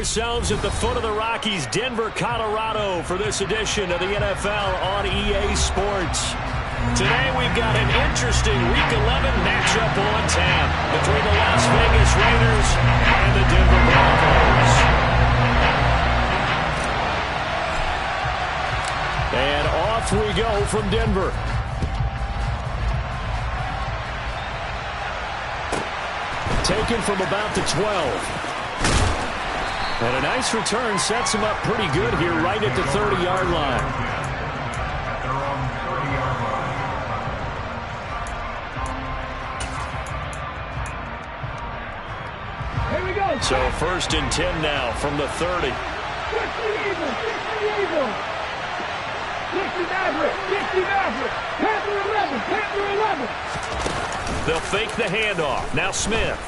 ourselves at the foot of the Rockies, Denver, Colorado, for this edition of the NFL on EA Sports. Today we've got an interesting Week 11 matchup on tap between the Las Vegas Raiders and the Denver Broncos. And off we go from Denver. Taken from about the 12. And a nice return sets him up pretty good here right at the 30-yard line. Here we go. So 1st and 10 now from the 30. They'll fake the handoff. Now Smith.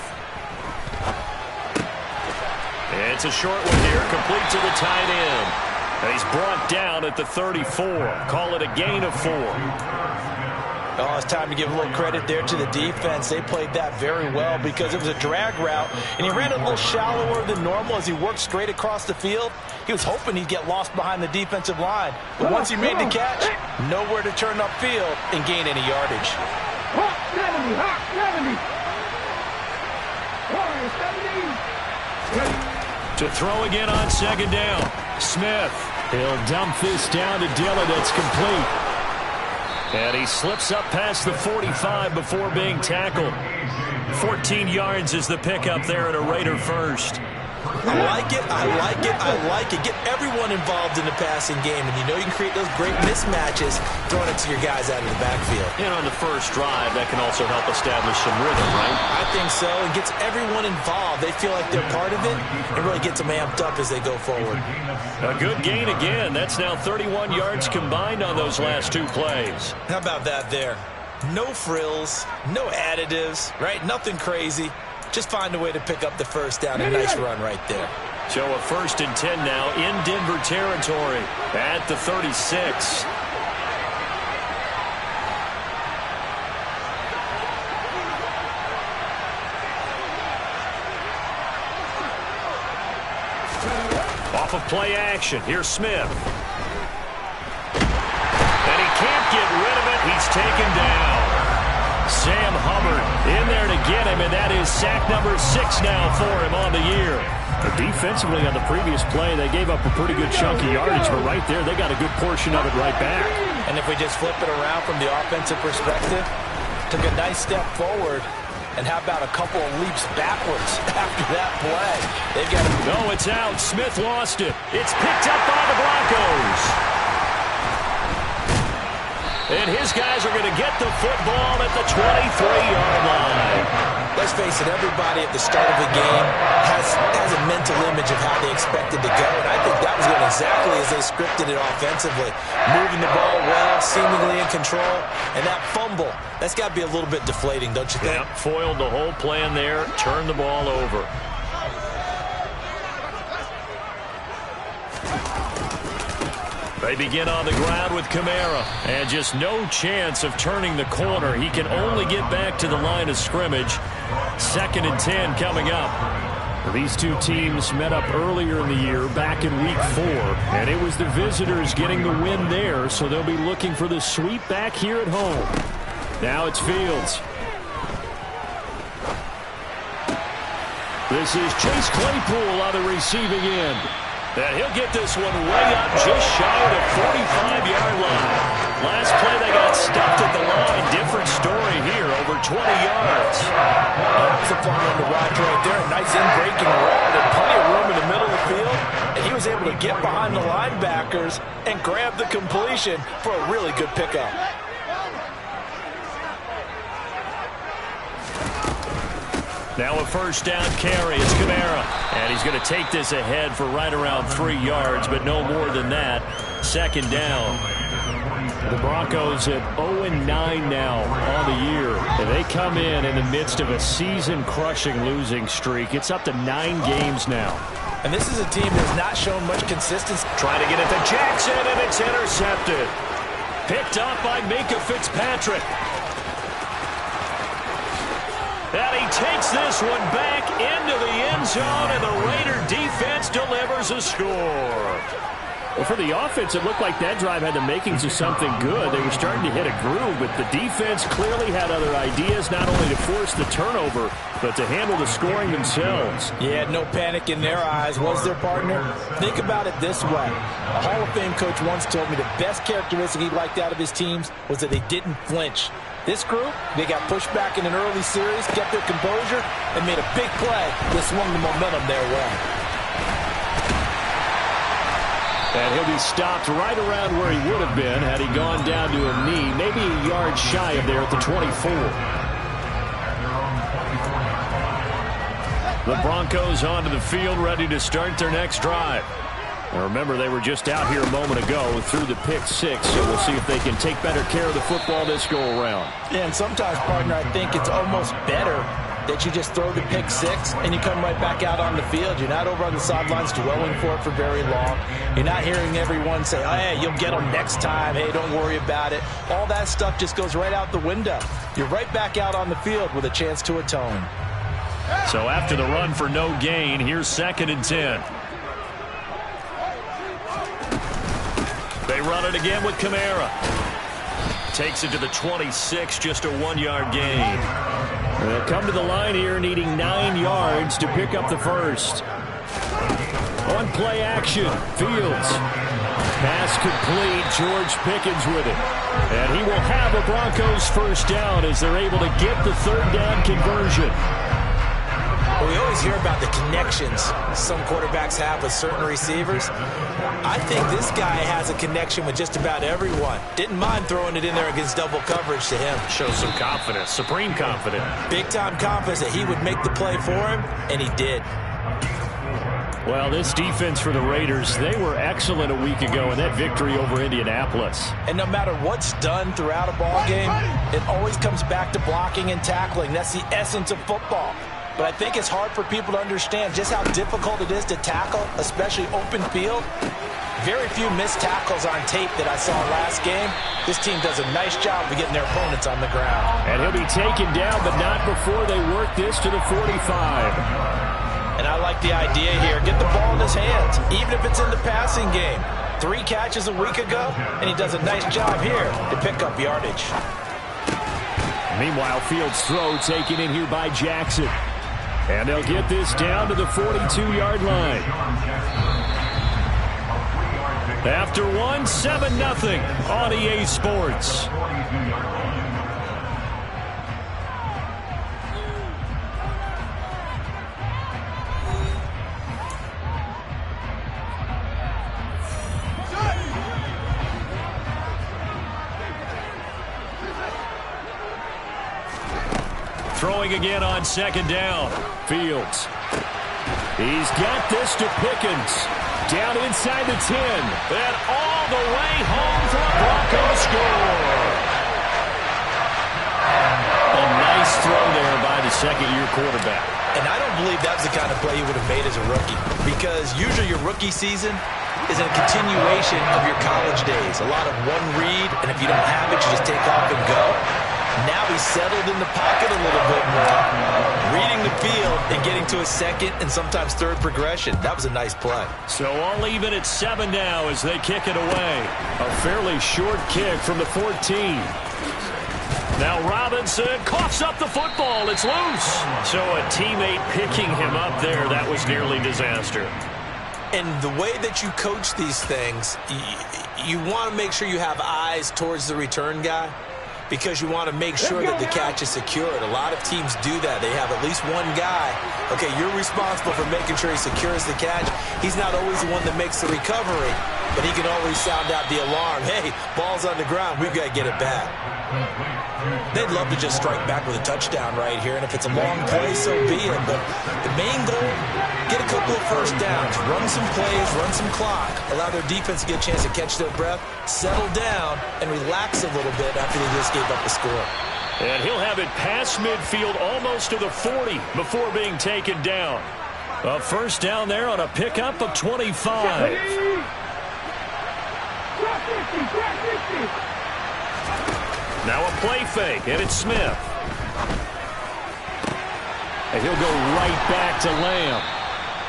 It's a short one here, complete to the tight end. And he's brought down at the 34. Call it a gain of 4. Oh, it's time to give a little credit there to the defense. They played that very well because it was a drag route, and he ran a little shallower than normal as he worked straight across the field. He was hoping he'd get lost behind the defensive line. But once he made the catch, nowhere to turn upfield and gain any yardage. 70. To throw again on 2nd down. Smith. He'll dump this down to Dillon. It's complete. And he slips up past the 45 before being tackled. 14 yards is the pickup there at a Raider first. I like it, I like it, I like it. Get everyone involved in the passing game, and you know you can create those great mismatches throwing it to your guys out of the backfield. And on the first drive, that can also help establish some rhythm, right? I think so. It gets everyone involved. They feel like they're part of it. It really gets them amped up as they go forward. A good gain again. That's now 31 yards combined on those last 2 plays. How about that there? No frills, no additives, right? Nothing crazy. Just find a way to pick up the first down. A nice run right there. So a 1st and 10 now in Denver territory at the 36. Off of play action. Here's Smith. And he can't get rid of it. He's taken down. Sam Hubbard in there to get him, and that is sack number 6 now for him on the year. But defensively on the previous play, they gave up a pretty good chunk of yardage, but right there, they got a good portion of it right back. And if we just flip it around from the offensive perspective, took a nice step forward, and how about a couple of leaps backwards after that play? They've got to... No, it's out. Smith lost it. It's picked up by the Broncos. And his guys are going to get the football at the 23-yard line. Let's face it, everybody at the start of the game has a mental image of how they expected to go, and I think that was going exactly as they scripted it offensively. Moving the ball well, seemingly in control, and that fumble, that's got to be a little bit deflating, don't you think? Yep, foiled the whole plan there, turned the ball over. They begin on the ground with Kamara, and just no chance of turning the corner. He can only get back to the line of scrimmage. 2nd and 10 coming up. These two teams met up earlier in the year, back in Week 4, and it was the visitors getting the win there, so they'll be looking for the sweep back here at home. Now it's Fields. This is Chase Claypool on the receiving end. And he'll get this one way up just shy of the 45-yard line. Last play they got stuffed at the line. Different story here, over 20 yards. That's a fun one to watch right there. A nice in-breaking route and plenty of room in the middle of the field. And he was able to get behind the linebackers and grab the completion for a really good pickup. Now a 1st down carry. It's Kamara. And he's going to take this ahead for right around 3 yards, but no more than that. 2nd down. The Broncos at 0-9 now on the year. And they come in the midst of a season-crushing losing streak. It's up to 9 games now. And this is a team that's not shown much consistency. Trying to get it to Jackson, and it's intercepted. Picked up by Minkah Fitzpatrick. And he takes this one back into the end zone, and the Raider defense delivers a score. Well, for the offense, it looked like that drive had the makings of something good. They were starting to hit a groove, but the defense clearly had other ideas, not only to force the turnover, but to handle the scoring themselves. Yeah, no panic in their eyes, was their partner? Think about it this way. A Hall of Fame coach once told me the best characteristic he liked out of his teams was that they didn't flinch. This group, they got pushed back in an early series, kept their composure, and made a big play that swung the momentum their way. And he'll be stopped right around where he would have been had he gone down to a knee, maybe a yard shy of there at the 24. The Broncos onto the field, ready to start their next drive. Now remember, they were just out here a moment ago through the pick six, so we'll see if they can take better care of the football this go-around. Yeah, and sometimes, partner, I think it's almost better that you just throw the pick six and you come right back out on the field. You're not over on the sidelines dwelling for it for very long. You're not hearing everyone say, oh, hey, you'll get them next time. Hey, don't worry about it. All that stuff just goes right out the window. You're right back out on the field with a chance to atone. So after the run for no gain, here's 2nd and 10. They run it again with Kamara. Takes it to the 26, just a 1-yard gain. They'll come to the line here needing 9 yards to pick up the first. On play action, Fields. Pass complete, George Pickens with it. And he will have a Broncos first down as they're able to get the 3rd down conversion. Well, we always hear about the connections some quarterbacks have with certain receivers. I think this guy has a connection with just about everyone. Didn't mind throwing it in there against double coverage to him. Shows some confidence, supreme confidence. Big-time confidence that he would make the play for him, and he did. Well, this defense for the Raiders, they were excellent a week ago in that victory over Indianapolis. And no matter what's done throughout a ball game, it always comes back to blocking and tackling. That's the essence of football. But I think it's hard for people to understand just how difficult it is to tackle, especially open field. Very few missed tackles on tape that I saw last game. This team does a nice job of getting their opponents on the ground. And he'll be taken down, but not before they work this to the 45. And I like the idea here. Get the ball in his hands, even if it's in the passing game. 3 catches a week ago, and he does a nice job here to pick up yardage. Meanwhile, Fields' throw taken in here by Jackson. And they'll get this down to the 42-yard line. After 7-0 on EA Sports. Throwing again on 2nd down. Fields. He's got this to Pickens. Down inside the 10. And all the way home for a Broncos score. A nice throw there by the 2nd-year quarterback. And I don't believe that was the kind of play he would have made as a rookie. Because usually your rookie season is a continuation of your college days. A lot of one read, and if you don't have it, you just take off and go. Now he's settled in the pocket a little bit more, reading the field and getting to a 2nd and sometimes 3rd progression. That was a nice play. So all even at 7 now as they kick it away. A fairly short kick from the 14. Now Robinson coughs up the football. It's loose. So a teammate picking him up there, that was nearly disaster. And the way that you coach these things, you want to make sure you have eyes towards the return guy, because you want to make sure that the catch is secured. A lot of teams do that. They have at least one guy. Okay, you're responsible for making sure he secures the catch. He's not always the one that makes the recovery, but he can always sound out the alarm. Hey, ball's on the ground. We've got to get it back. They'd love to just strike back with a touchdown right here, and if it's a long play, so be it. But the main goal, get a couple of first downs, run some plays, run some clock, allow their defense to get a chance to catch their breath, settle down, and relax a little bit after they just gave up the score. And he'll have it past midfield almost to the 40 before being taken down. A first down there on a pickup of 25. Now a play fake, and it's Smith. And he'll go right back to Lamb.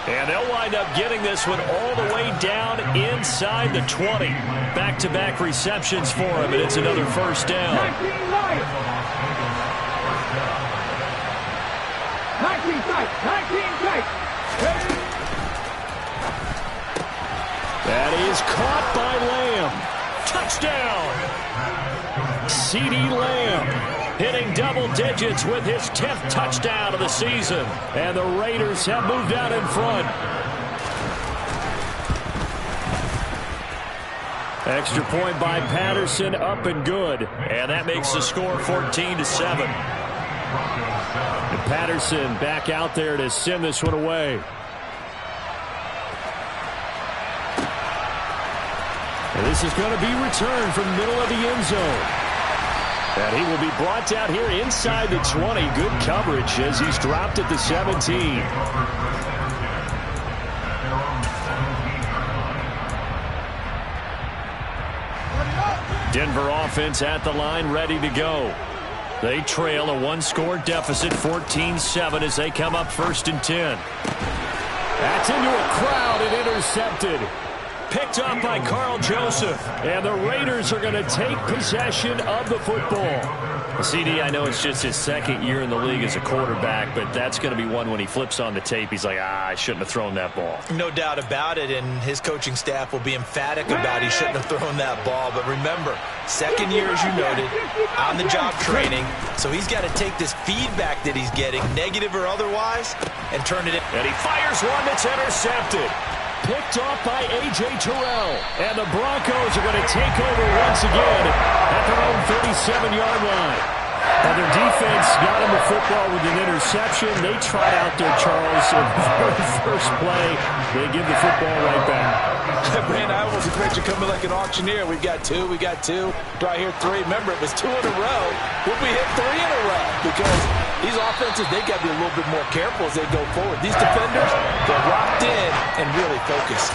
And they'll wind up getting this one all the way down inside the 20. Back-to-back receptions for him, and it's another first down. 19 tight. That is caught by Lamb. Touchdown! CeeDee Lamb hitting double digits with his 10th touchdown of the season. And the Raiders have moved out in front. Extra point by Patterson, up and good. And that makes the score 14-7. And Patterson back out there to send this one away. And this is going to be returned from the middle of the end zone. And he will be brought down here inside the 20. Good coverage as he's dropped at the 17. Denver offense at the line, ready to go. They trail a one-score deficit, 14-7, as they come up 1st and 10. That's into a crowd and intercepted. Picked up by Carl Joseph. And the Raiders are going to take possession of the football. CD, I know it's just his second year in the league as a quarterback, but that's going to be one when he flips on the tape. He's like, I shouldn't have thrown that ball. No doubt about it, and his coaching staff will be emphatic about he shouldn't have thrown that ball. But remember, second year, as you noted, on-the-job training, so he's got to take this feedback that he's getting, negative or otherwise, and turn it in. And he fires one that's intercepted. Picked off by A.J. Terrell. And the Broncos are going to take over once again at their own 37-yard line. And their defense got him the football with an interception. They try out there, Charles, in the very first play. They give the football right back. Brand, I almost expect you coming like an auctioneer. We got two. Do I hear three? Remember, it was 2 in a row. Will we hit 3 in a row? Because these offenses, they got to be a little bit more careful as they go forward. These defenders, they're locked in and really focused.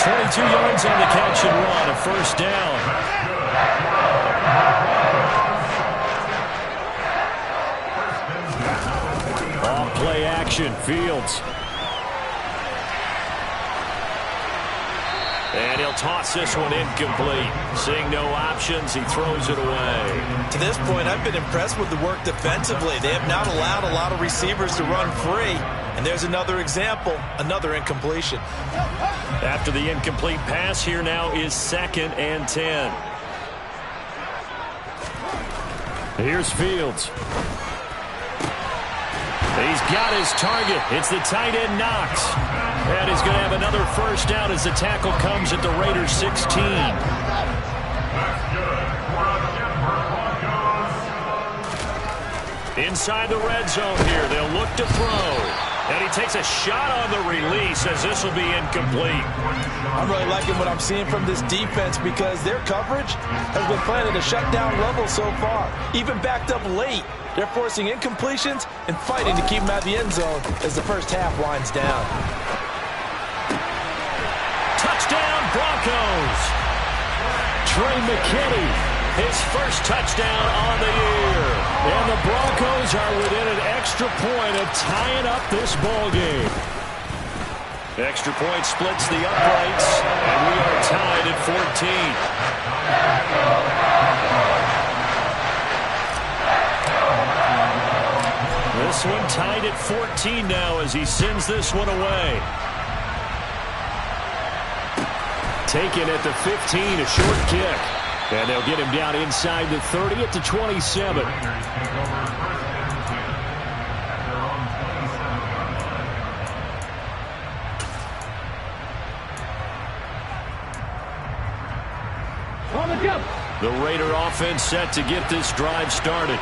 22 yards on the catch and run, a first down. Off play action, Fields. And he'll toss this one incomplete. Seeing no options, he throws it away. To this point, I've been impressed with the work defensively. They have not allowed a lot of receivers to run free. And there's another example, another incompletion. After the incomplete pass, here now is 2nd and 10. Here's Fields. He's got his target. It's the tight end, Knox. And he's going to have another first down as the tackle comes at the Raiders' 16. Inside the red zone here. They'll look to throw. And he takes a shot on the release as this will be incomplete. I'm really liking what I'm seeing from this defense because their coverage has been playing at a shutdown level so far. Even backed up late, they're forcing incompletions and fighting to keep them out of the end zone as the first half winds down. Touchdown, Broncos. Trey McKinney, his first touchdown on the year. And the Broncos are within an extra point of tying up this ball game. Extra point splits the uprights, and we are tied at 14. This one tied at 14 now as he sends this one away. Taken at the 15, a short kick. And they'll get him down inside the 30 at the 27. The Raider offense set to get this drive started.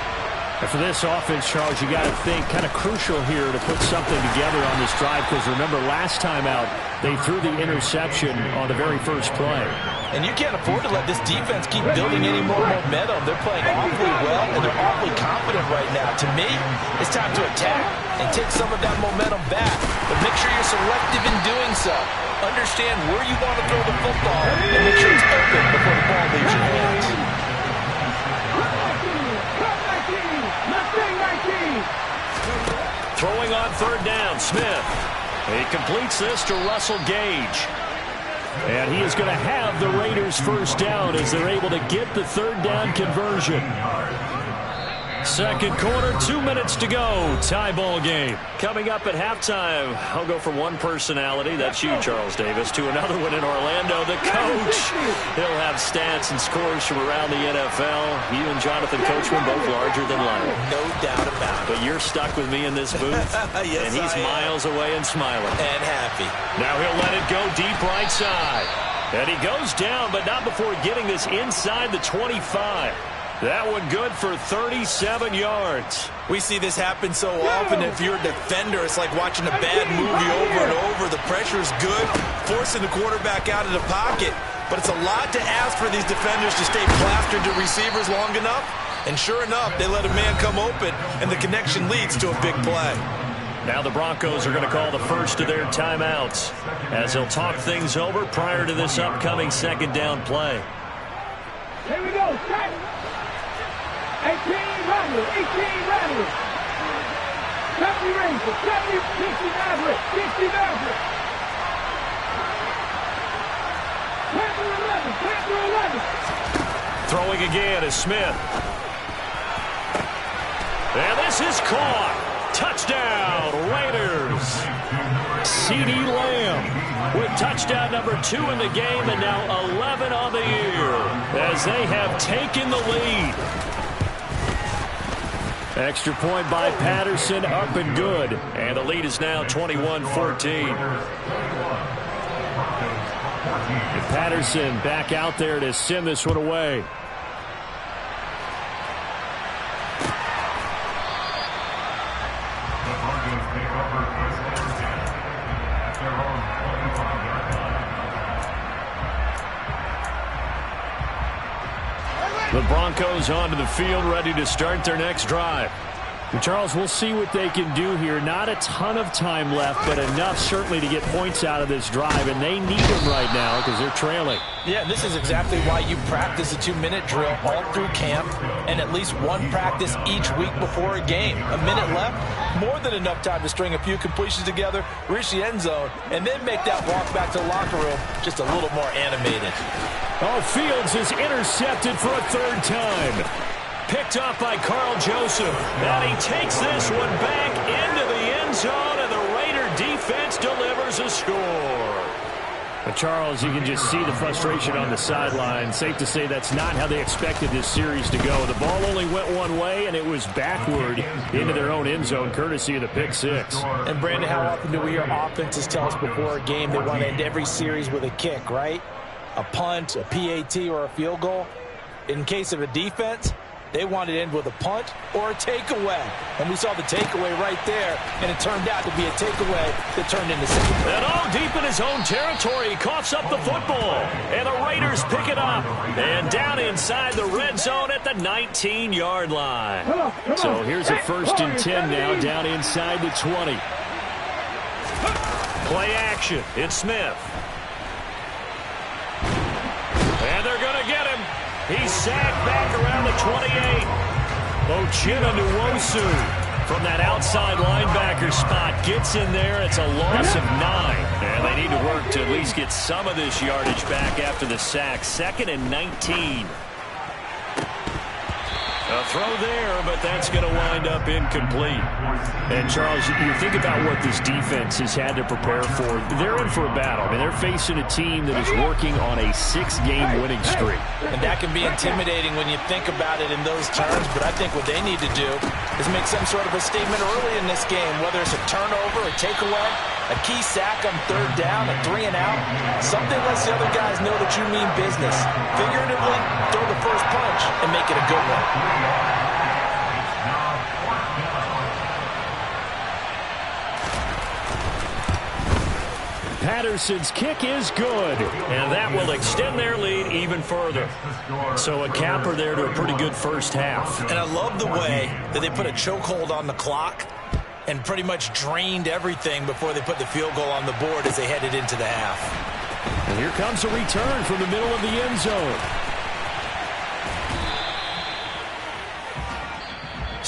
And for this offense, Charles, you got to think kind of crucial here to put something together on this drive because remember last time out they threw the interception on the very first play. And you can't afford to let this defense keep building any more momentum. They're playing awfully well and they're awfully confident right now. To me, it's time to attack and take some of that momentum back. But make sure you're selective in doing so. Understand where you want to throw the football and make sure it's open before the ball leaves your hands. Throwing on He completes this to Russell Gage. And he is going to have the Raiders first down as they're able to get the third down conversion. Second quarter, 2 minutes to go. Tie ball game. Coming up at halftime, I'll go from one personality, that's you, Charles Davis, to another one in Orlando, the coach. He'll have stats and scores from around the NFL. You and Jonathan Coachman both larger than life. No doubt about it. But you're stuck with me in this booth, yes, and he's miles away and smiling. And happy. Now he'll let it go deep right side. And he goes down, but not before getting this inside the 25. That one good for 37 yards. We see this happen so often. If you're a defender, it's like watching a bad movie over and over. The pressure's good, forcing the quarterback out of the pocket. But it's a lot to ask for these defenders to stay plastered to receivers long enough. And sure enough, they let a man come open, and the connection leads to a big play. Now the Broncos are going to call the first of their timeouts as they'll talk things over prior to this upcoming second down play. Here we go. Set. 18 Rattler. 18 Rattler. 70 Ranger. 70, 60 Maverick. 60 Maverick. Panther 11. Panther 11. Throwing again is Smith. And this is caught. Touchdown, Raiders. CeeDee Lamb with touchdown number 2 in the game and now 11 on the year as they have taken the lead. Extra point by Patterson, up and good. And the lead is now 21-14. Patterson back out there to send this one away. The Broncos onto the field, ready to start their next drive. And Charles, we'll see what they can do here. Not a ton of time left, but enough certainly to get points out of this drive, and they need them right now because they're trailing. Yeah, this is exactly why you practice a 2-minute drill all through camp and at least one practice each week before a game. A minute left, more than enough time to string a few completions together, reach the end zone, and then make that walk back to the locker room just a little more animated. Oh, Fields is intercepted for a third time. Picked up by Carl Joseph. And he takes this one back into the end zone, and the Raider defense delivers a score. But Charles, you can just see the frustration on the sideline. Safe to say that's not how they expected this series to go. The ball only went one way, and it was backward into their own end zone, courtesy of the pick six. And Brandon, how often do we hear offenses tell us before a game they want to end every series with a kick, right? A punt, a PAT, or a field goal. In case of a defense, they wanted to end with a punt or a takeaway. And we saw the takeaway right there, and it turned out to be a takeaway that turned into something. And all deep in his own territory, he coughs up the football. And the Raiders pick it up. And down inside the red zone at the 19-yard line. So here's a 1st and 10 now, down inside the 20. Play action. It's Smith. And they're going to get him. He's sacked back around the 28. Uchenna Nwosu from that outside linebacker spot gets in there. It's a loss of 9. And they need to work to at least get some of this yardage back after the sack. 2nd and 19. A throw there, but that's going to wind up incomplete. And, Charles, you think about what this defense has had to prepare for. They're in for a battle. I mean, they're facing a team that is working on a 6-game winning streak. And that can be intimidating when you think about it in those terms, but I think what they need to do is make some sort of a statement early in this game, whether it's a turnover, a takeaway, a key sack on 3rd down, a 3 and out. Something lets the other guys know that you mean business. Figuratively, throw the first punch and make it a good one. Patterson's kick is good, and that will extend their lead even further. So a capper there to a pretty good first half. And I love the way that they put a chokehold on the clock and pretty much drained everything before they put the field goal on the board as they headed into the half. And here comes a return from the middle of the end zone.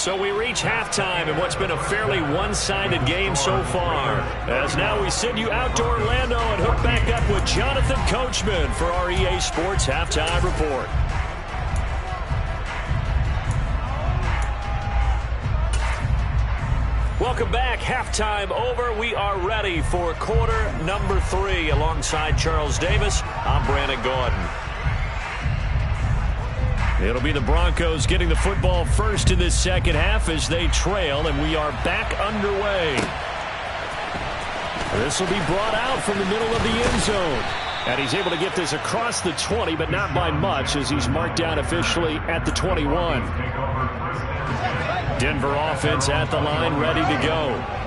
So we reach halftime in what's been a fairly one-sided game so far. As now we send you out to Orlando and hook back up with Jonathan Coachman for our EA Sports Halftime Report. Welcome back. Halftime over. We are ready for quarter number 3. Alongside Charles Davis, I'm Brandon Gaudin. It'll be the Broncos getting the football first in this second half as they trail, and we are back underway. This will be brought out from the middle of the end zone. And he's able to get this across the 20, but not by much as he's marked down officially at the 21. Denver offense at the line, ready to go.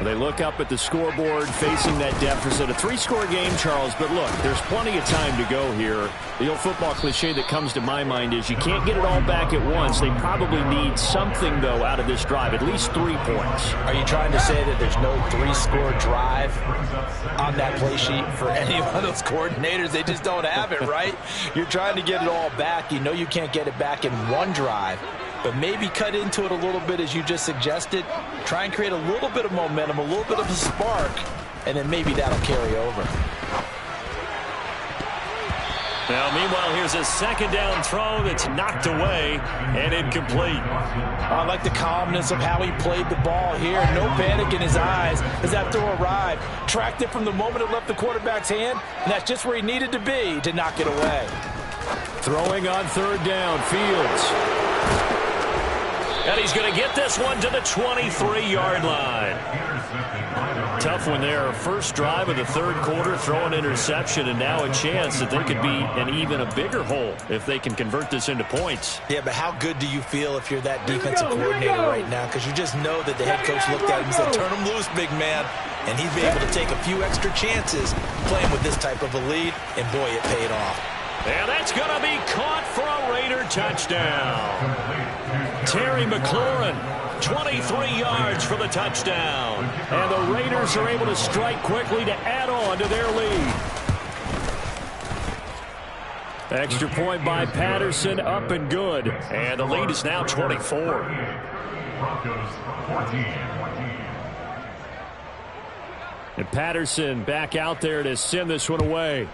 They look up at the scoreboard facing that deficit. A 3-score game, Charles, but look, there's plenty of time to go here. The old football cliche that comes to my mind is you can't get it all back at once. They probably need something, though, out of this drive, at least 3 points. Are you trying to say that there's no 3-score drive on that play sheet for any one of those coordinators? They just don't have it, right? You're trying to get it all back. You know you can't get it back in one drive. But maybe cut into it a little bit as you just suggested. Try and create a little bit of momentum, a little bit of a spark, and then maybe that'll carry over. Now, meanwhile, here's a second down throw that's knocked away and incomplete. I like the calmness of how he played the ball here. No panic in his eyes as that throw arrived. Tracked it from the moment it left the quarterback's hand, and that's just where he needed to be to knock it away. Throwing on third down, Fields. And he's going to get this one to the 23-yard line. Tough one there. First drive of the third quarter, throw an interception, and now a chance that there could be an even a bigger hole if they can convert this into points. Yeah, but how good do you feel if you're that defensive coordinator right now? Because you just know that the head coach looked at him and said, turn him loose, big man. And he'd be able to take a few extra chances playing with this type of a lead, and boy, it paid off. And that's going to be caught for a Raider touchdown. Terry McLaurin, 23 yards for the touchdown. And the Raiders are able to strike quickly to add on to their lead. Extra point by Patterson, up and good. And the lead is now 24. And Patterson back out there to send this one away.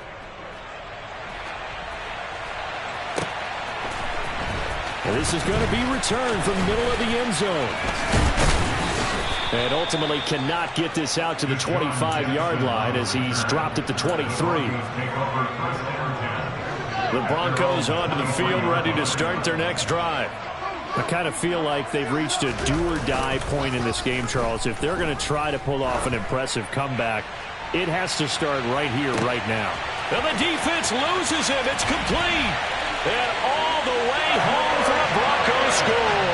And this is going to be returned from the middle of the end zone. And ultimately cannot get this out to the 25-yard line as he's dropped at the 23. The Broncos onto the field ready to start their next drive. I kind of feel like they've reached a do-or-die point in this game, Charles. If they're going to try to pull off an impressive comeback, it has to start right here, right now. And the defense loses him. It's complete. And all the way home for a Broncos score.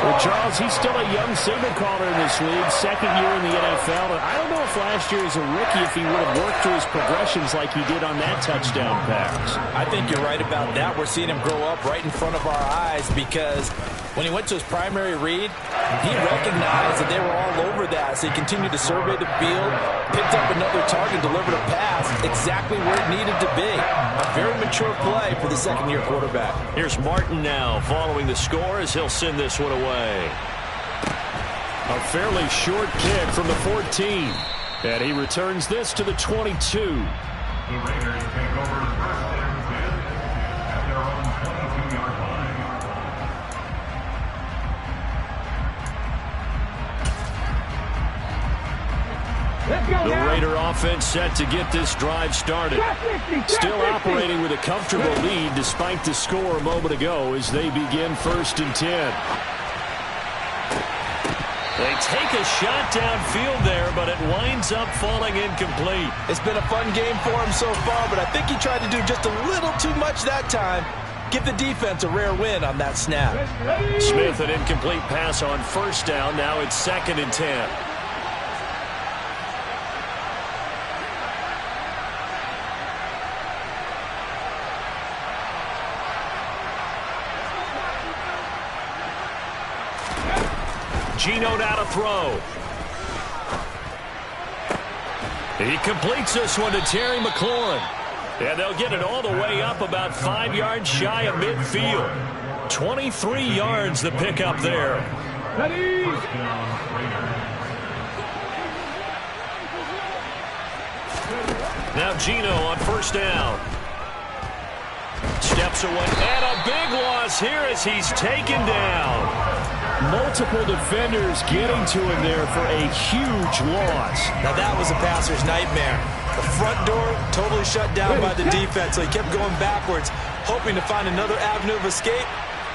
Well, Charles, he's still a young signal caller in this league, second year in the NFL. And I don't know if last year as a rookie, if he would have worked through his progressions like he did on that touchdown pass. I think you're right about that. We're seeing him grow up right in front of our eyes because when he went to his primary read, he recognized that they were all over that. So he continued to survey the field, picked up another target, delivered a pass exactly where it needed to be. A very mature play for the second-year quarterback. Here's Martin now following the score as he'll send this one away. A fairly short kick from the 14. And he returns this to the 22. The Raiders take over first and 10 at their own 22-yard line. Let's go The now. Raider offense set to get this drive started. Still operating with a comfortable lead despite the score a moment ago as they begin first and 10. They take a shot downfield there, but it winds up falling incomplete. It's been a fun game for him so far, but I think he tried to do just a little too much that time. Give the defense a rare win on that snap. Smith, an incomplete pass on first down. Now it's second and 10. Geno now to throw. He completes this one to Terry McLaurin. And they'll get it all the way up about 5 yards shy of midfield. 23 yards the pickup there. Ready? Now Geno on first down. Steps away, and a big loss here as he's taken down. Multiple defenders getting to him there for a huge loss. Now that was a passer's nightmare. The front door totally shut down by the defense, so he kept going backwards, hoping to find another avenue of escape.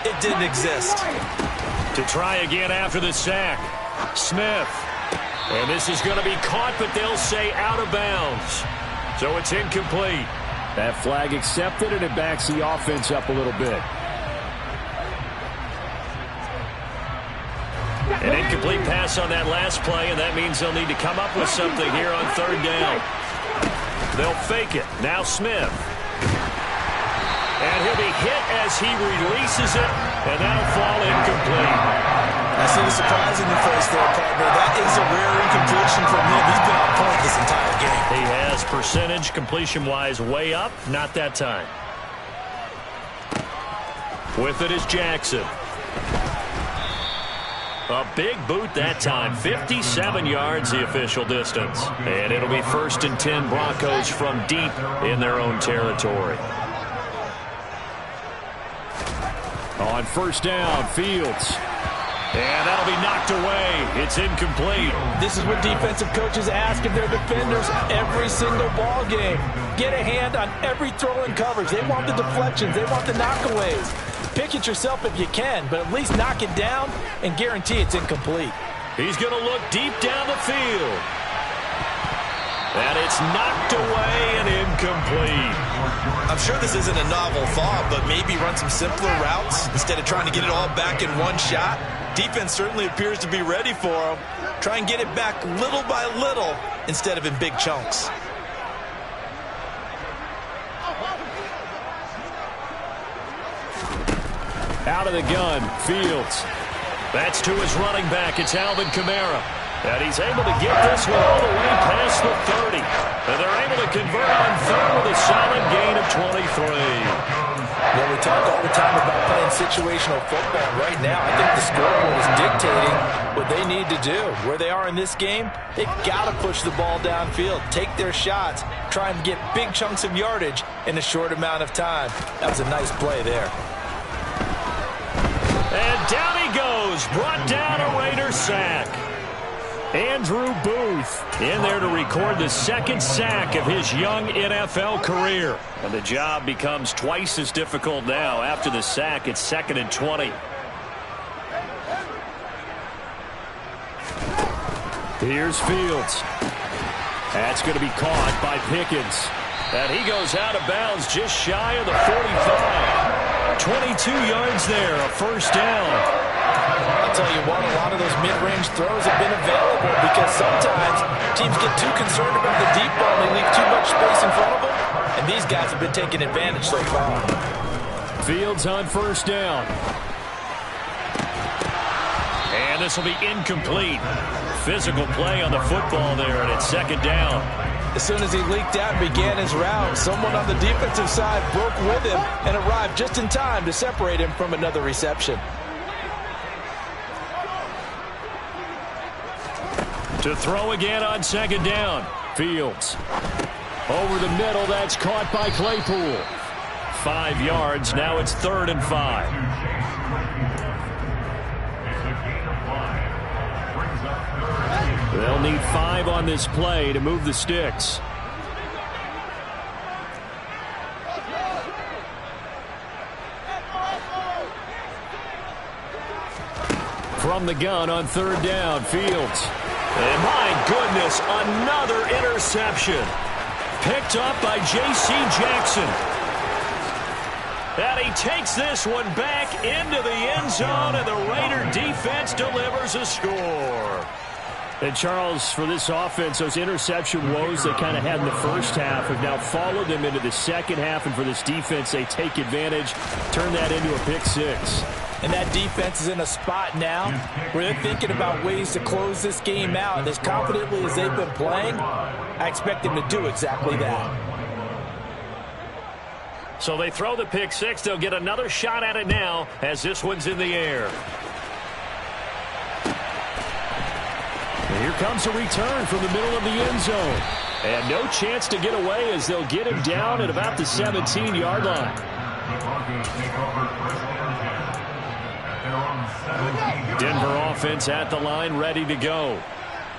It didn't exist. To try again after the sack. Smith. And this is going to be caught, but they'll say out of bounds. So it's incomplete. That flag accepted, and it backs the offense up a little bit. An incomplete pass on that last play, and that means they'll need to come up with something here on third down. They'll fake it. Now Smith. And he'll be hit as he releases it, and that'll fall incomplete. I see the surprise in your face there, partner. That is a rare incompletion from him. He's been on point this entire game. He has percentage completion-wise way up. Not that time. With it is Jackson. A big boot that time. 57 yards the official distance. And it'll be 1st and 10 Broncos from deep in their own territory. On first down, Fields. And that'll be knocked away. It's incomplete. This is what defensive coaches ask of their defenders every single ball game. Get a hand on every throw in coverage. They want the deflections. They want the knockaways. Pick it yourself if you can, but at least knock it down and guarantee it's incomplete. He's going to look deep down the field. And it's knocked away and incomplete. I'm sure this isn't a novel thought, but maybe run some simpler routes instead of trying to get it all back in one shot. Defense certainly appears to be ready for him. Try and get it back little by little instead of in big chunks. Out of the gun, Fields. That's to his running back. It's Alvin Kamara. And he's able to get this one all the way past the 30. And they're able to convert on third with a solid gain of 23. Well, we talk all the time about playing situational football. Right now, I think the scoreboard is dictating what they need to do. Where they are in this game, they've got to push the ball downfield, take their shots, try and get big chunks of yardage in a short amount of time. That was a nice play there. And down he goes. Brought down a Raider sack. Andrew Booth in there to record the second sack of his young NFL career. And the job becomes twice as difficult now. After the sack, it's 2nd and 20. Here's Fields. That's going to be caught by Pickens. And he goes out of bounds just shy of the 45. 22 yards there, a first down. I'll tell you what, a lot of those mid-range throws have been available because sometimes teams get too concerned about the deep ball and they leave too much space in front of them, and these guys have been taking advantage so far. Fields on first down. And this will be incomplete. Physical play on the football there, and it's 2nd down. As soon as he leaked out and began his route, someone on the defensive side broke with him and arrived just in time to separate him from another reception. To throw again on 2nd down. Fields. Over the middle, that's caught by Claypool. 5 yards, now it's 3rd and 5. They'll need 5 on this play to move the sticks. From the gun on 3rd down, Fields. And my goodness, another interception. Picked up by J.C. Jackson. And he takes this one back into the end zone, and the Raider defense delivers a score. And Charles, for this offense, those interception woes they kind of had in the first half have now followed them into the second half, and for this defense, they take advantage, turn that into a pick six. And that defense is in a spot now where they're thinking about ways to close this game out. And as confidently as they've been playing, I expect them to do exactly that. So they throw the pick six. They'll get another shot at it now as this one's in the air. And here comes a return from the middle of the end zone. And no chance to get away as they'll get him down at about the 17-yard line. The Broncos take over first and 10 at their own 17. Denver offense at the line, ready to go.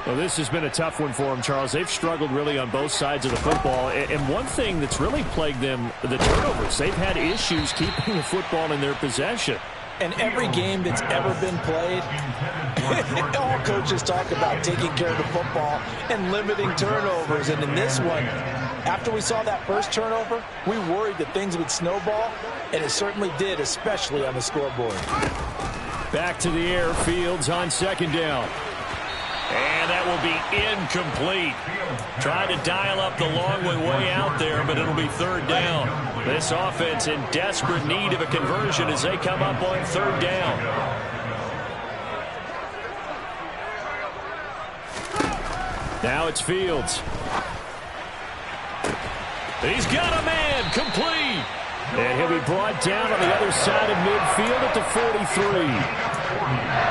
Well, this has been a tough one for them, Charles. They've struggled really on both sides of the football. And one thing that's really plagued them, the turnovers. They've had issues keeping the football in their possession. And every game that's ever been played, all coaches talk about taking care of the football and limiting turnovers. And in this one, after we saw that first turnover, we worried that things would snowball, and it certainly did, especially on the scoreboard. Back to the air, Fields on second down. And that will be incomplete. Trying to dial up the long way out there, but it'll be third down. This offense in desperate need of a conversion as they come up on third down. Now it's Fields. He's got a man, complete. And he'll be brought down on the other side of midfield at the 43.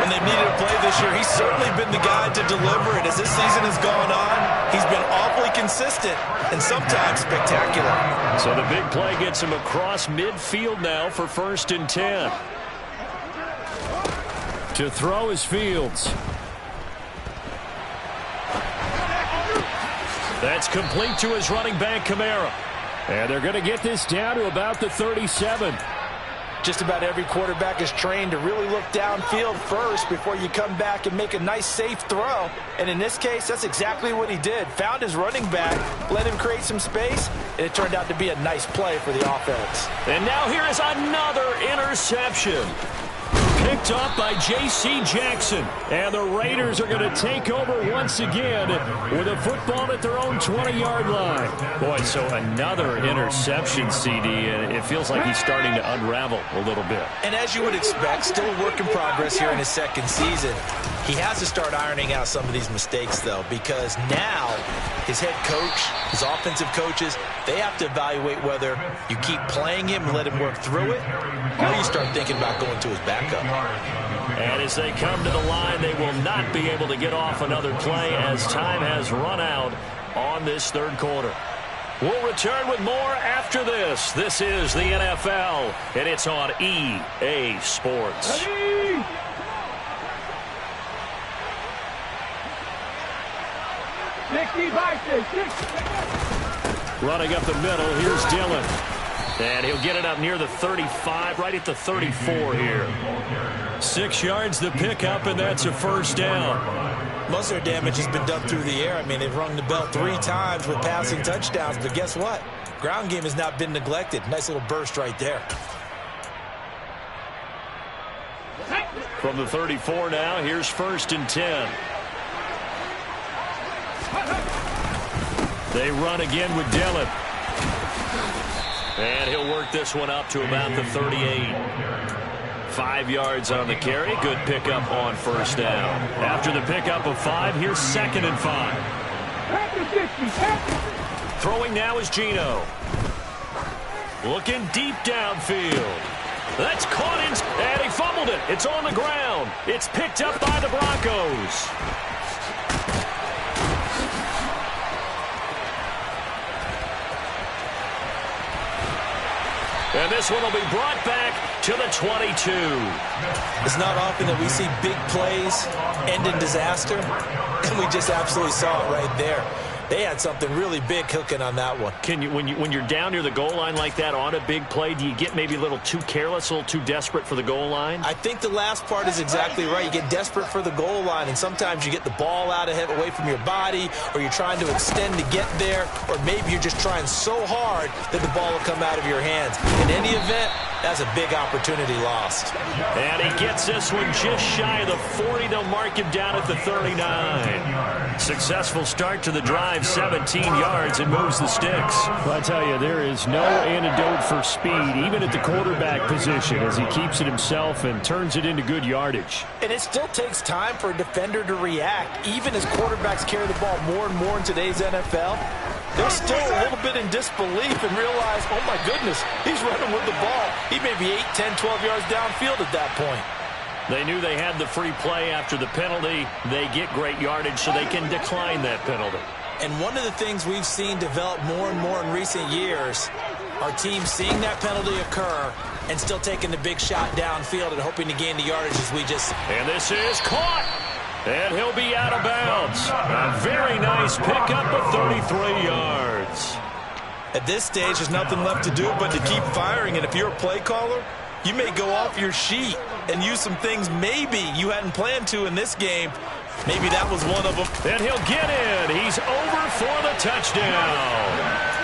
When they've needed a play this year, he's certainly been the guy to deliver it. As this season has gone on, he's been awfully consistent and sometimes spectacular. So the big play gets him across midfield now for first and 10. To throw is Fields. That's complete to his running back, Kamara. And they're going to get this down to about the 37. Just about every quarterback is trained to really look downfield first before you come back and make a nice, safe throw. And in this case, that's exactly what he did. Found his running back, let him create some space, and it turned out to be a nice play for the offense. And now here is another interception. Picked up by J.C. Jackson. And the Raiders are going to take over once again with a football at their own 20-yard line. Boy, so another interception, CD, and it feels like he's starting to unravel a little bit. And as you would expect, still a work in progress here in his second season. He has to start ironing out some of these mistakes, though, because now his head coach, his offensive coaches, they have to evaluate whether you keep playing him and let him work through it, or you start thinking about going to his backup. And as they come to the line, they will not be able to get off another play as time has run out on this third quarter. We'll return with more after this. This is the NFL, and it's on EA Sports. Ready? Running up the middle, here's Dillon. And he'll get it up near the 35, right at the 34 here. 6 yards the pickup, and that's a first down. Most of their damage has been done through the air. I mean, they've rung the bell 3 times with passing touchdowns, but guess what? Ground game has not been neglected. Nice little burst right there. From the 34 now, here's first and 10. They run again with Dillon. And he'll work this one up to about the 38. 5 yards on the carry. Good pickup on first down. After the pickup of 5, here's second and 5. Throwing now is Geno. Looking deep downfield. That's caught in, and he fumbled it. It's on the ground. It's picked up by the Broncos. And this one will be brought back to the 22. It's not often that we see big plays end in disaster, and we just absolutely saw it right there. They had something really big cooking on that one. Can you, when you're down near the goal line like that on a big play, do you get maybe a little too careless, a little too desperate for the goal line? I think the last part is exactly right. You get desperate for the goal line, and sometimes you get the ball out ahead, away from your body, or you're trying to extend to get there, or maybe you're just trying so hard that the ball will come out of your hands. In any event, that's a big opportunity lost. And he gets this one just shy of the 40. They'll mark him down at the 39. Successful start to the drive, 17 yards, and moves the sticks. Well, I tell you, there is no antidote for speed, even at the quarterback position, as he keeps it himself and turns it into good yardage. And it still takes time for a defender to react, even as quarterbacks carry the ball more and more in today's NFL. they're still a little bit in disbelief and realize, oh my goodness, he's running with the ball. He may be 8, 10, 12 yards downfield at that point. They knew they had the free play after the penalty. They get great yardage so they can decline that penalty. And one of the things we've seen develop more and more in recent years are teams seeing that penalty occur and still taking the big shot downfield and hoping to gain the yardage as we just... And this is caught. And he'll be out of bounds. A very nice pickup of 33 yards. At this stage, there's nothing left to do but to keep firing. And if you're a play caller, you may go off your sheet and use some things maybe you hadn't planned to in this game. Maybe that was one of them. And he'll get in. He's over for the touchdown.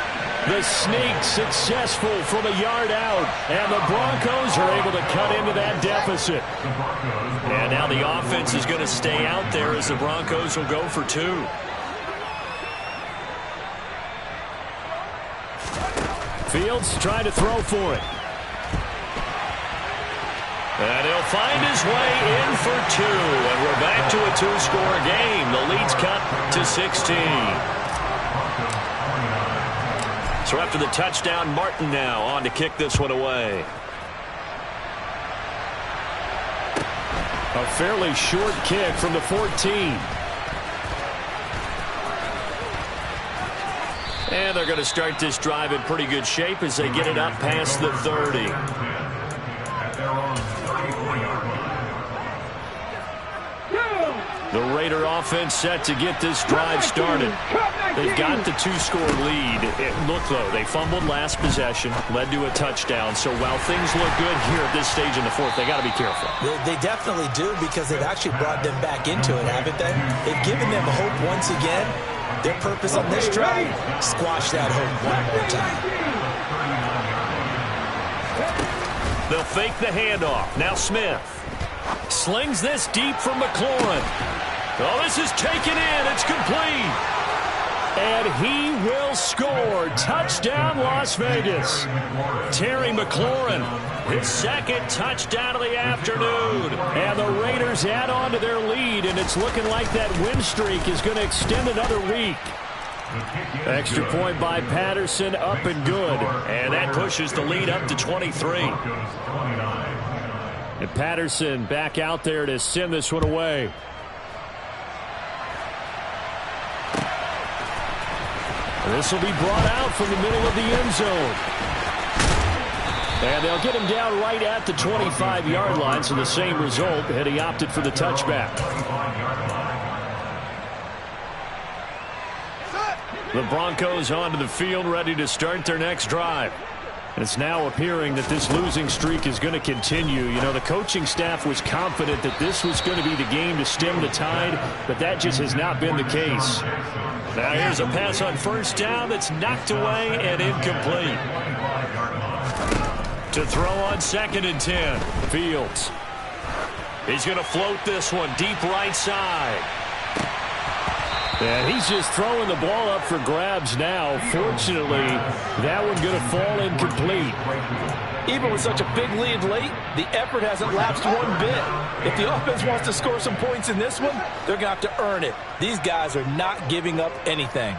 The sneak successful from a yard out. And the Broncos are able to cut into that deficit. And now the offense is going to stay out there as the Broncos will go for 2. Fields trying to throw for it. And he'll find his way in for 2. And we're back to a 2-score game. The lead's cut to 16. So after the touchdown, Martin now on to kick this one away. A fairly short kick from the 14. And they're going to start this drive in pretty good shape as they get it up past the 30. The Raider offense set to get this drive started. They've got the 2-score lead. Look, though, they fumbled last possession, led to a touchdown. So while things look good here at this stage in the fourth, they got to be careful. They definitely do because they've actually brought them back into it, haven't they? They've given them hope once again. Their purpose on this drive, squash that hope one more time. They'll fake the handoff. Now Smith slings this deep from McLaurin. Oh, this is taken in. It's complete. And he will score. Touchdown, Las Vegas. Terry McLaurin, his second touchdown of the afternoon. And the Raiders add on to their lead, and it's looking like that win streak is going to extend another week. Extra point by Patterson, up and good. And that pushes the lead up to 23. And Patterson back out there to send this one away. This will be brought out from the middle of the end zone. And they'll get him down right at the 25-yard line, so the same result, and he opted for the touchback. The Broncos onto the field, ready to start their next drive. And it's now appearing that this losing streak is going to continue. You know, the coaching staff was confident that this was going to be the game to stem the tide, but that just has not been the case. Now here's a pass on first down that's knocked away and incomplete. To throw on 2nd and 10, Fields. He's going to float this one deep right side. And he's just throwing the ball up for grabs now. Fortunately, that one going to fall incomplete. Even with such a big lead late, the effort hasn't lapsed one bit. If the offense wants to score some points in this one, they're going to have to earn it. These guys are not giving up anything.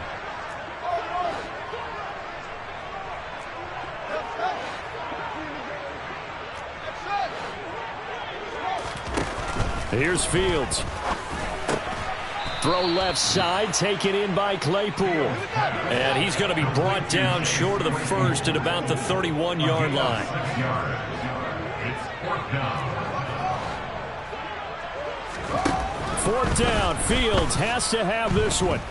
Here's Fields. Throw left side, taken in by Claypool. And he's going to be brought down short of the first at about the 31-yard line. Fourth down, Fields has to have this one.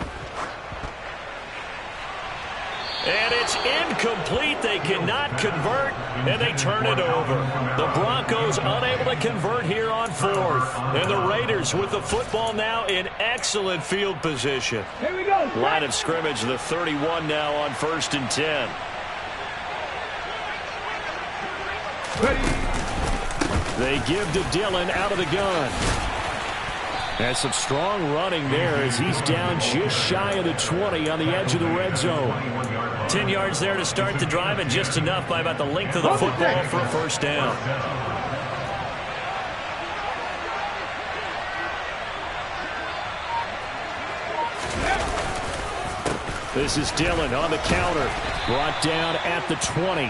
And it's incomplete. They cannot convert, and they turn it over. The Broncos unable to convert here on 4th. And the Raiders with the football now in excellent field position. Here we go. Line of scrimmage, the 31 now on 1st and 10. They give to Dillon out of the gun. And some strong running there as he's down just shy of the 20 on the edge of the red zone. 10 yards there to start the drive, and just enough by about the length of the football for a first down. This is Dillon on the counter. Brought down at the 20.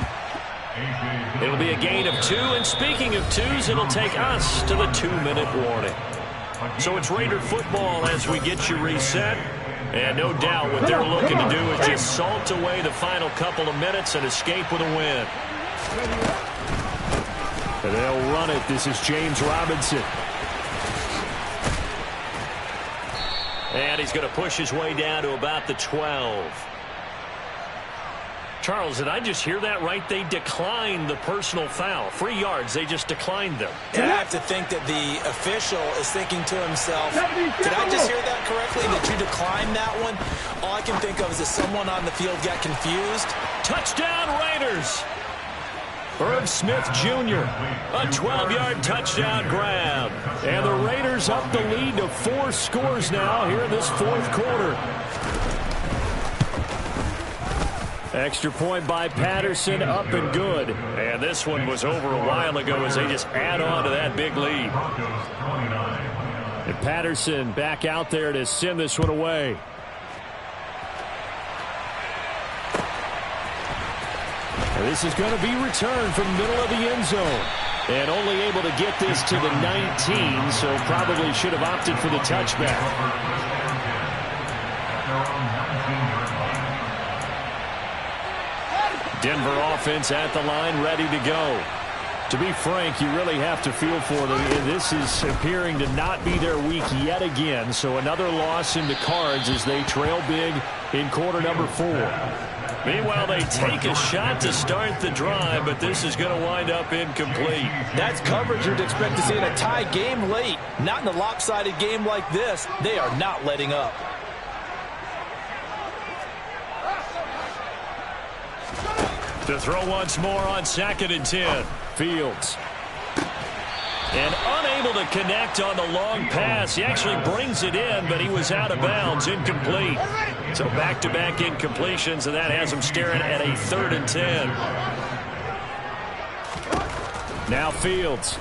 It'll be a gain of 2, and speaking of 2s, it'll take us to the 2-minute warning. So it's Raider football as we get you reset. And no doubt what they're looking to do is just salt away the final couple of minutes and escape with a win. And they'll run it. This is James Robinson. And he's going to push his way down to about the 12. Charles, did I just hear that right? They declined the personal foul. 3 yards, they just declined them. And I have to think that the official is thinking to himself, did I just hear that correctly, that you declined that one? All I can think of is that someone on the field got confused. Touchdown, Raiders! Irv Smith Jr., a 12-yard touchdown grab. And the Raiders up the lead to 4 scores now here in this 4th quarter. Extra point by Patterson, up and good. And this one was over a while ago as they just add on to that big lead. And Patterson back out there to send this one away. And this is going to be returned from the middle of the end zone. And only able to get this to the 19, so probably should have opted for the touchback. Denver offense at the line, ready to go. To be frank, you really have to feel for them. This is appearing to not be their week yet again, so another loss in the cards as they trail big in quarter number 4. Meanwhile, they take a shot to start the drive, but this is going to wind up incomplete. That's coverage you'd expect to see in a tie game late. Not in a lopsided game like this. They are not letting up. To throw once more on 2nd and 10. Fields. And unable to connect on the long pass. He actually brings it in, but he was out of bounds, incomplete. So back-to-back incompletions, and that has him staring at a 3rd and 10. Now Fields.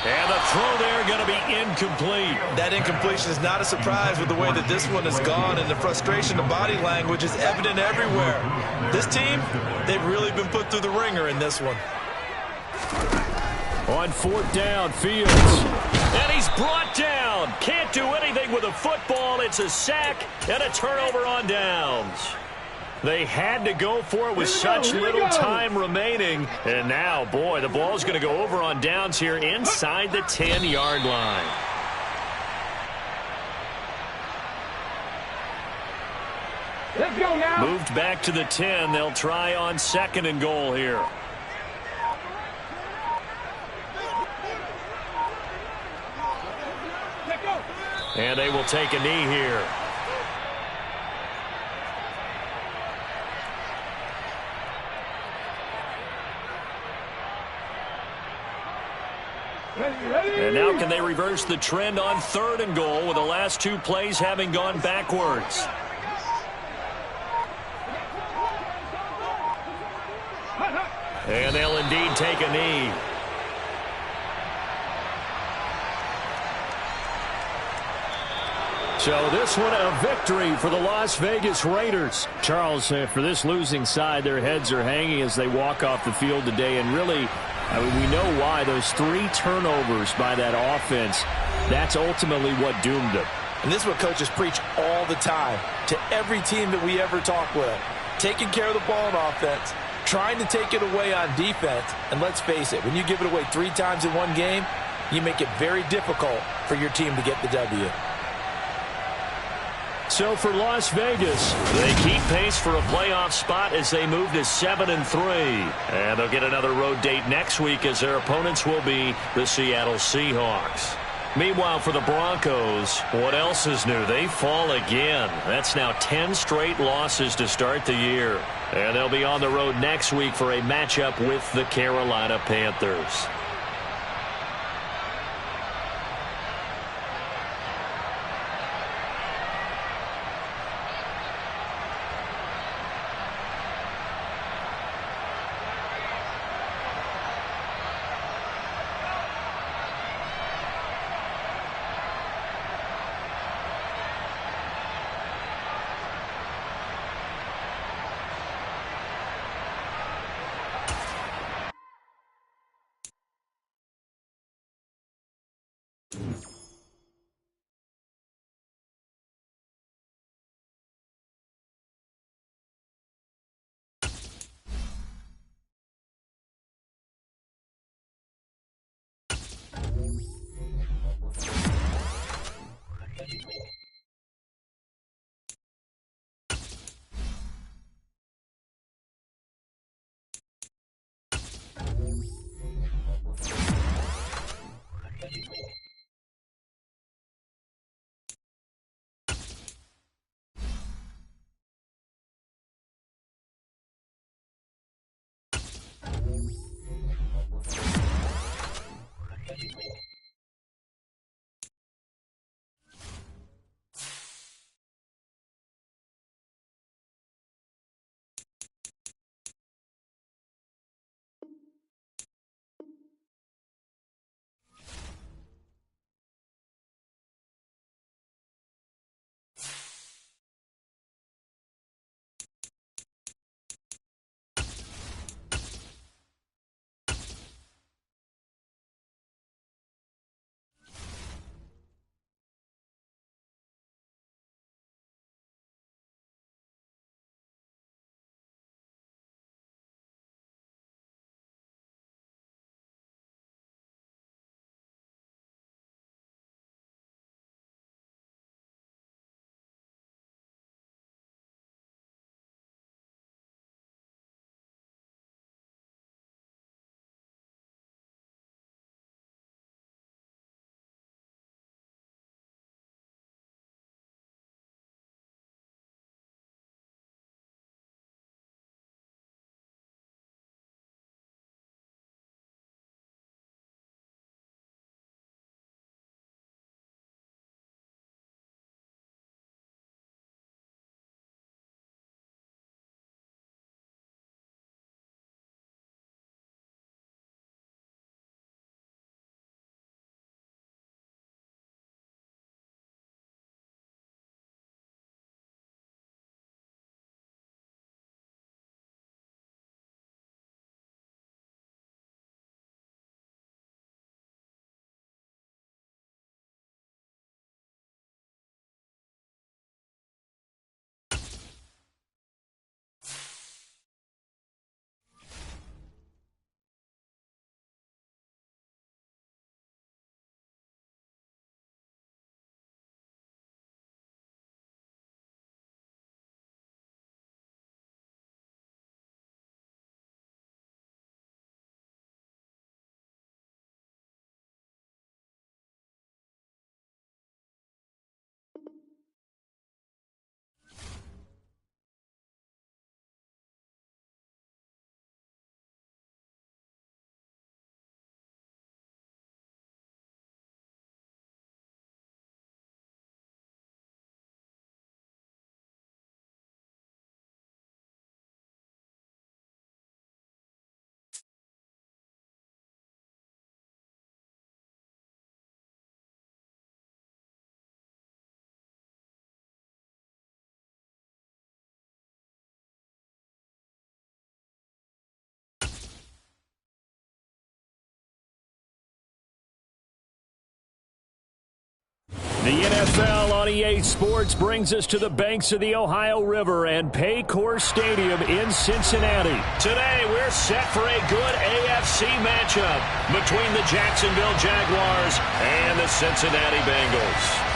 And the throw there going to be incomplete. That incompletion is not a surprise with the way that this one has gone, and the frustration, the body language is evident everywhere. This team, they've really been put through the ringer in this one. On 4th down, Fields. And he's brought down. Can't do anything with a football. It's a sack and a turnover on downs. They had to go for it with such little time remaining. And now, boy, the ball's going to go over on downs here inside the 10-yard line. Let's go now. Moved back to the 10. They'll try on 2nd and goal here. And they will take a knee here. And now can they reverse the trend on 3rd and goal with the last 2 plays having gone backwards? And they'll indeed take a knee. So this one a victory for the Las Vegas Raiders. Charles, for this losing side, their heads are hanging as they walk off the field today. And really, I mean, we know why. Those 3 turnovers by that offense, that's ultimately what doomed them. And this is what coaches preach all the time to every team that we ever talk with. Taking care of the ball on offense, trying to take it away on defense. And let's face it, when you give it away 3 times in one game, you make it very difficult for your team to get the W. So for Las Vegas, they keep pace for a playoff spot as they move to 7-3. And they'll get another road date next week as their opponents will be the Seattle Seahawks. Meanwhile, for the Broncos, what else is new? They fall again. That's now 10 straight losses to start the year. And they'll be on the road next week for a matchup with the Carolina Panthers. The NFL on EA Sports brings us to the banks of the Ohio River and Paycor Stadium in Cincinnati. Today, we're set for a good AFC matchup between the Jacksonville Jaguars and the Cincinnati Bengals.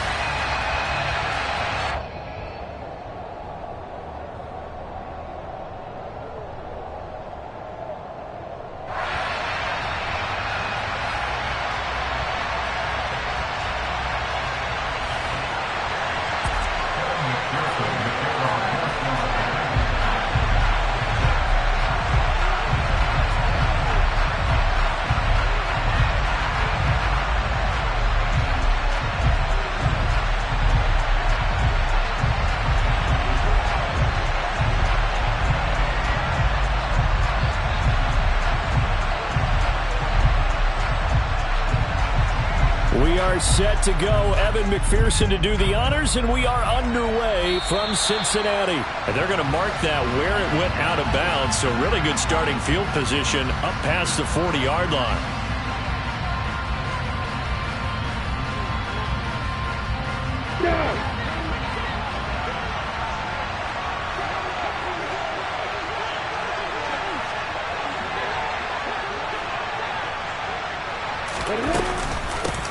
We are set to go. Evan McPherson to do the honors, and we are underway from Cincinnati. And they're going to mark that where it went out of bounds, so really good starting field position up past the 40-yard line.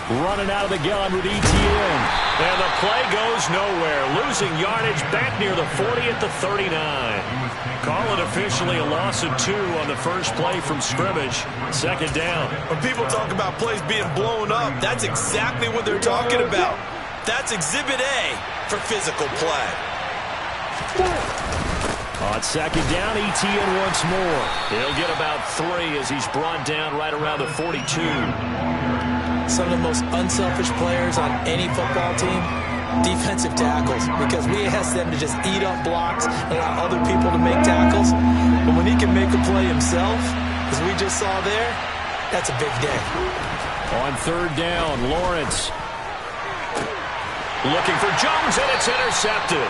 running out of the gun with Etienne. And the play goes nowhere. Losing yardage back near the 40 at the 39. Call it officially a loss of 2 on the first play from scrimmage. Second down. When people talk about plays being blown up, that's exactly what they're talking about. That's Exhibit A for physical play. On second down, Etienne once more. He'll get about 3 as he's brought down right around the 42. Some of the most unselfish players on any football team, defensive tackles, because we ask them to just eat up blocks and allow other people to make tackles. But when he can make a play himself, as we just saw there, that's a big day. On third down, Lawrence. Looking for Jones, and it's intercepted.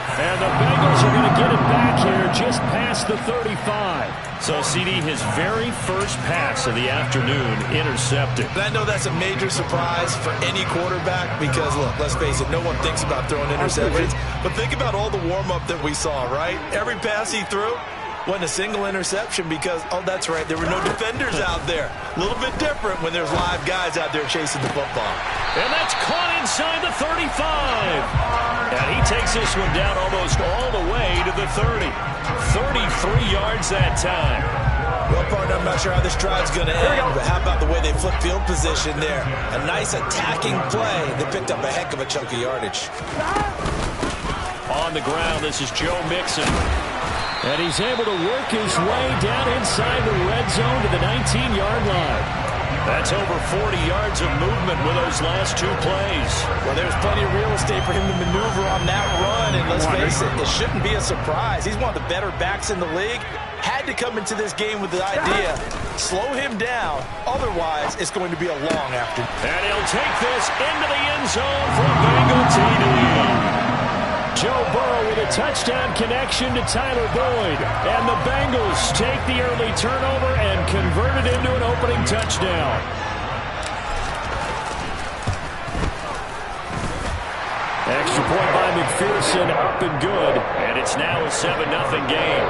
And the Bengals are going to get it back here just past the 35. So, CD, his very first pass of the afternoon intercepted. And I know that's a major surprise for any quarterback because, look, let's face it, no one thinks about throwing interceptions. But think about all the warm-up that we saw, right? Every pass he threw wasn't a single interception because, oh, that's right, there were no defenders out there. A little bit different when there's live guys out there chasing the football. And that's caught inside the 35. And he takes this one down almost all the way to the 30. 33 yards that time. Well, partner, I'm not sure how this drive's going to end, but how about the way they flip field position there? A nice attacking play that picked up a heck of a chunk of yardage. On the ground, this is Joe Mixon. And he's able to work his way down inside the red zone to the 19-yard line. That's over 40 yards of movement with those last 2 plays. Well, there's plenty of real estate for him to maneuver on that run, and let's face it, it shouldn't be a surprise. He's one of the better backs in the league. Had to come into this game with the idea, slow him down, otherwise it's going to be a long afternoon. And he'll take this into the end zone for a Bengal TD. Joe Burrow with a touchdown connection to Tyler Boyd. And the Bengals take the early turnover and convert it into an opening touchdown. Extra point by McPherson, up and good. And it's now a 7-0 game.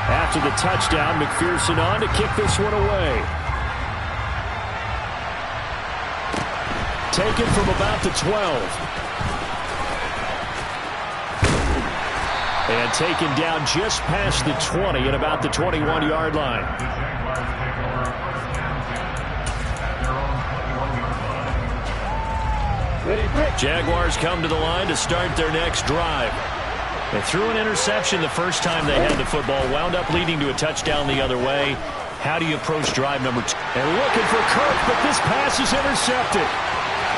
After the touchdown, McPherson on to kick this one away. Taken from about the 12. And taken down just past the 20 at about the 21-yard line. Jaguars come to the line to start their next drive. They threw an interception the first time they had the football, wound up leading to a touchdown the other way. How do you approach drive number 2? And looking for Kirk, but this pass is intercepted.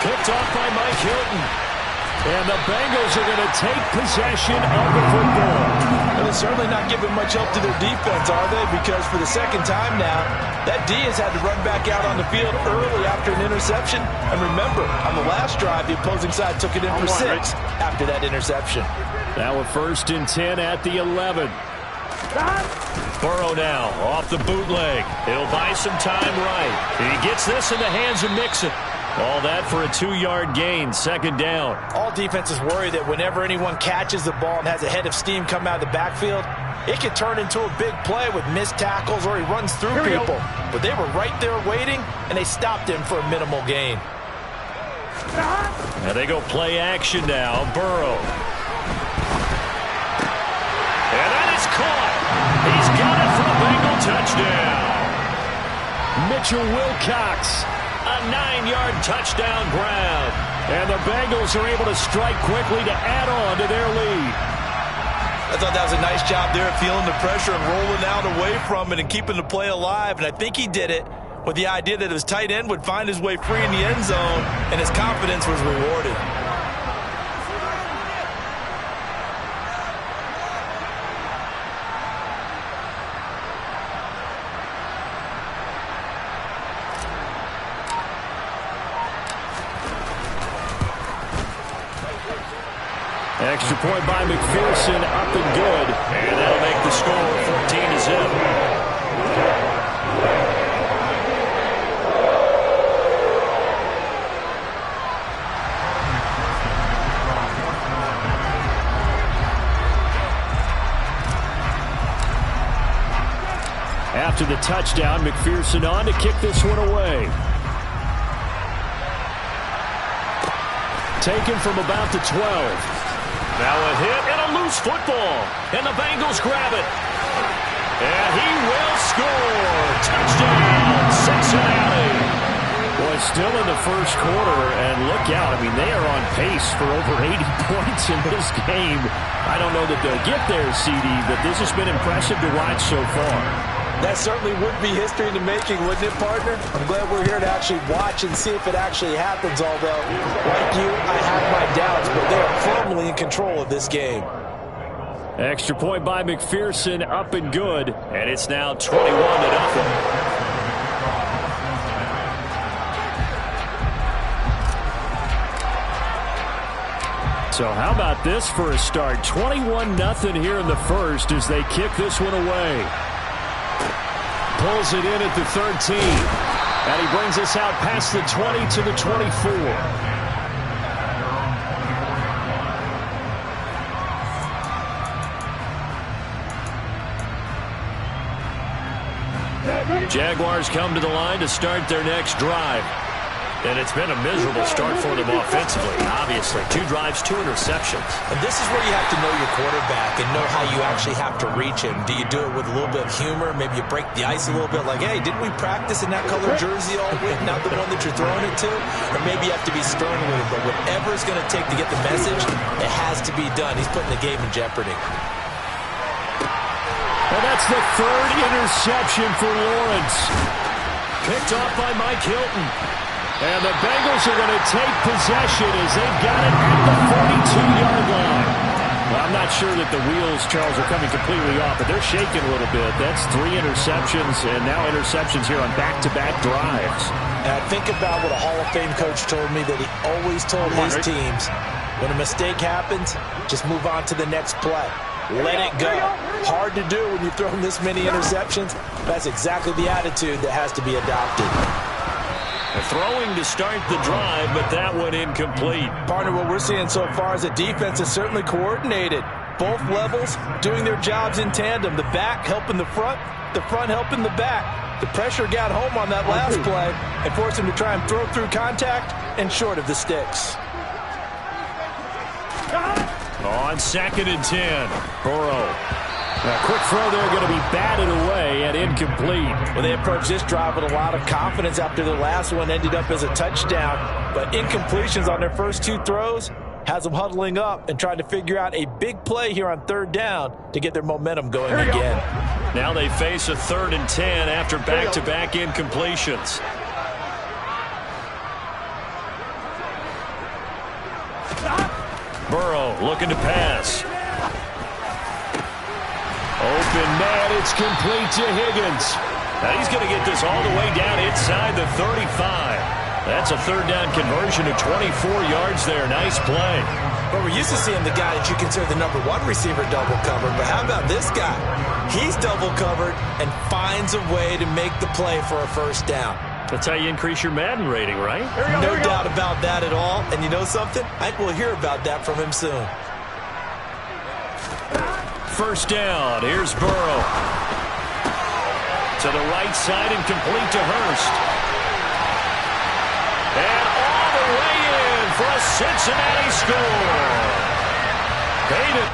Picked off by Mike Hilton. And the Bengals are going to take possession of the football. Well, they're certainly not giving much help to their defense, are they? Because for the second time now, that D has had to run back out on the field early after an interception. And remember, on the last drive, the opposing side took it in for 6 after that interception. Now a 1st and 10 at the 11. Burrow now off the bootleg. He'll buy some time right. He gets this in the hands of Mixon. All that for a 2-yard gain, second down. All defenses worry that whenever anyone catches the ball and has a head of steam come out of the backfield, it can turn into a big play with missed tackles or he runs through people. But they were right there waiting, and they stopped him for a minimal gain. And they go play action now. Burrow. And that is caught. He's got it for a Bengal touchdown. Mitchell Wilcox. A 9-yard touchdown grab. And the Bengals are able to strike quickly to add on to their lead. I thought that was a nice job there, feeling the pressure and rolling out away from it and keeping the play alive. And I think he did it with the idea that his tight end would find his way free in the end zone, and his confidence was rewarded. Extra point by McPherson, up and good. And that'll make the score 14-0. after the touchdown. McPherson on to kick this one away. Taken from about the 12. Now a hit and a loose football. And the Bengals grab it. And he will score. Touchdown, Cincinnati. Boy, still in the first quarter, and look out. I mean, they are on pace for over 80 points in this game. I don't know that they'll get there, CD, but this has been impressive to watch so far. That certainly would be history in the making, wouldn't it, partner? I'm glad we're here to actually watch and see if it actually happens, although, like you, I have my doubts, but they are firmly in control of this game. Extra point by McPherson, up and good. And it's now 21-0. So how about this for a start? 21-0 here in the first as they kick this one away. Pulls it in at the 13. And he brings us out past the 20 to the 24. Jaguars come to the line to start their next drive. And it's been a miserable start for them offensively, obviously. 2 drives, 2 interceptions. And this is where you have to know your quarterback and know how you actually have to reach him. Do you do it with a little bit of humor? Maybe you break the ice a little bit like, hey, didn't we practice in that color jersey all week, not the one that you're throwing it to? Or maybe you have to be stern with it. But whatever it's going to take to get the message, it has to be done. He's putting the game in jeopardy. And that's the 3rd interception for Lawrence. Picked off by Mike Hilton. And the Bengals are going to take possession as they've got it at the 42-yard line. Well, I'm not sure that the wheels, Charles, are coming completely off, but they're shaking a little bit. That's 3 interceptions and now interceptions here on back-to-back drives. And I think about what a Hall of Fame coach told me that he always told his teams, when a mistake happens, just move on to the next play. Let it go. Hard to do when you've thrown this many interceptions. That's exactly the attitude that has to be adopted. Throwing to start the drive, but that one incomplete. Partner, what we're seeing so far is the defense is certainly coordinated. Both levels doing their jobs in tandem. The back helping the front helping the back. The pressure got home on that last play and forced him to try and throw through contact and short of the sticks. On 2nd and 10, Burrow. A quick throw there going to be batted away and incomplete. Well, they approached this drive with a lot of confidence after their last one ended up as a touchdown. But incompletions on their first 2 throws has them huddling up and trying to figure out a big play here on 3rd down to get their momentum going again. Now they face a 3rd and 10 after back-to-back incompletions. Burrow looking to pass. Open man, it's complete to Higgins. Now he's going to get this all the way down inside the 35. That's a 3rd down conversion of 24 yards there. Nice play. But we're used to seeing the guy that you consider the #1 receiver double covered. But how about this guy? He's double covered and finds a way to make the play for a 1st down. That's how you increase your Madden rating, right? No doubt about that at all. And you know something? I think we'll hear about that from him soon. 1st down. Here's Burrow. To the right side and complete to Hurst. And all the way in for a Cincinnati score. Paid it.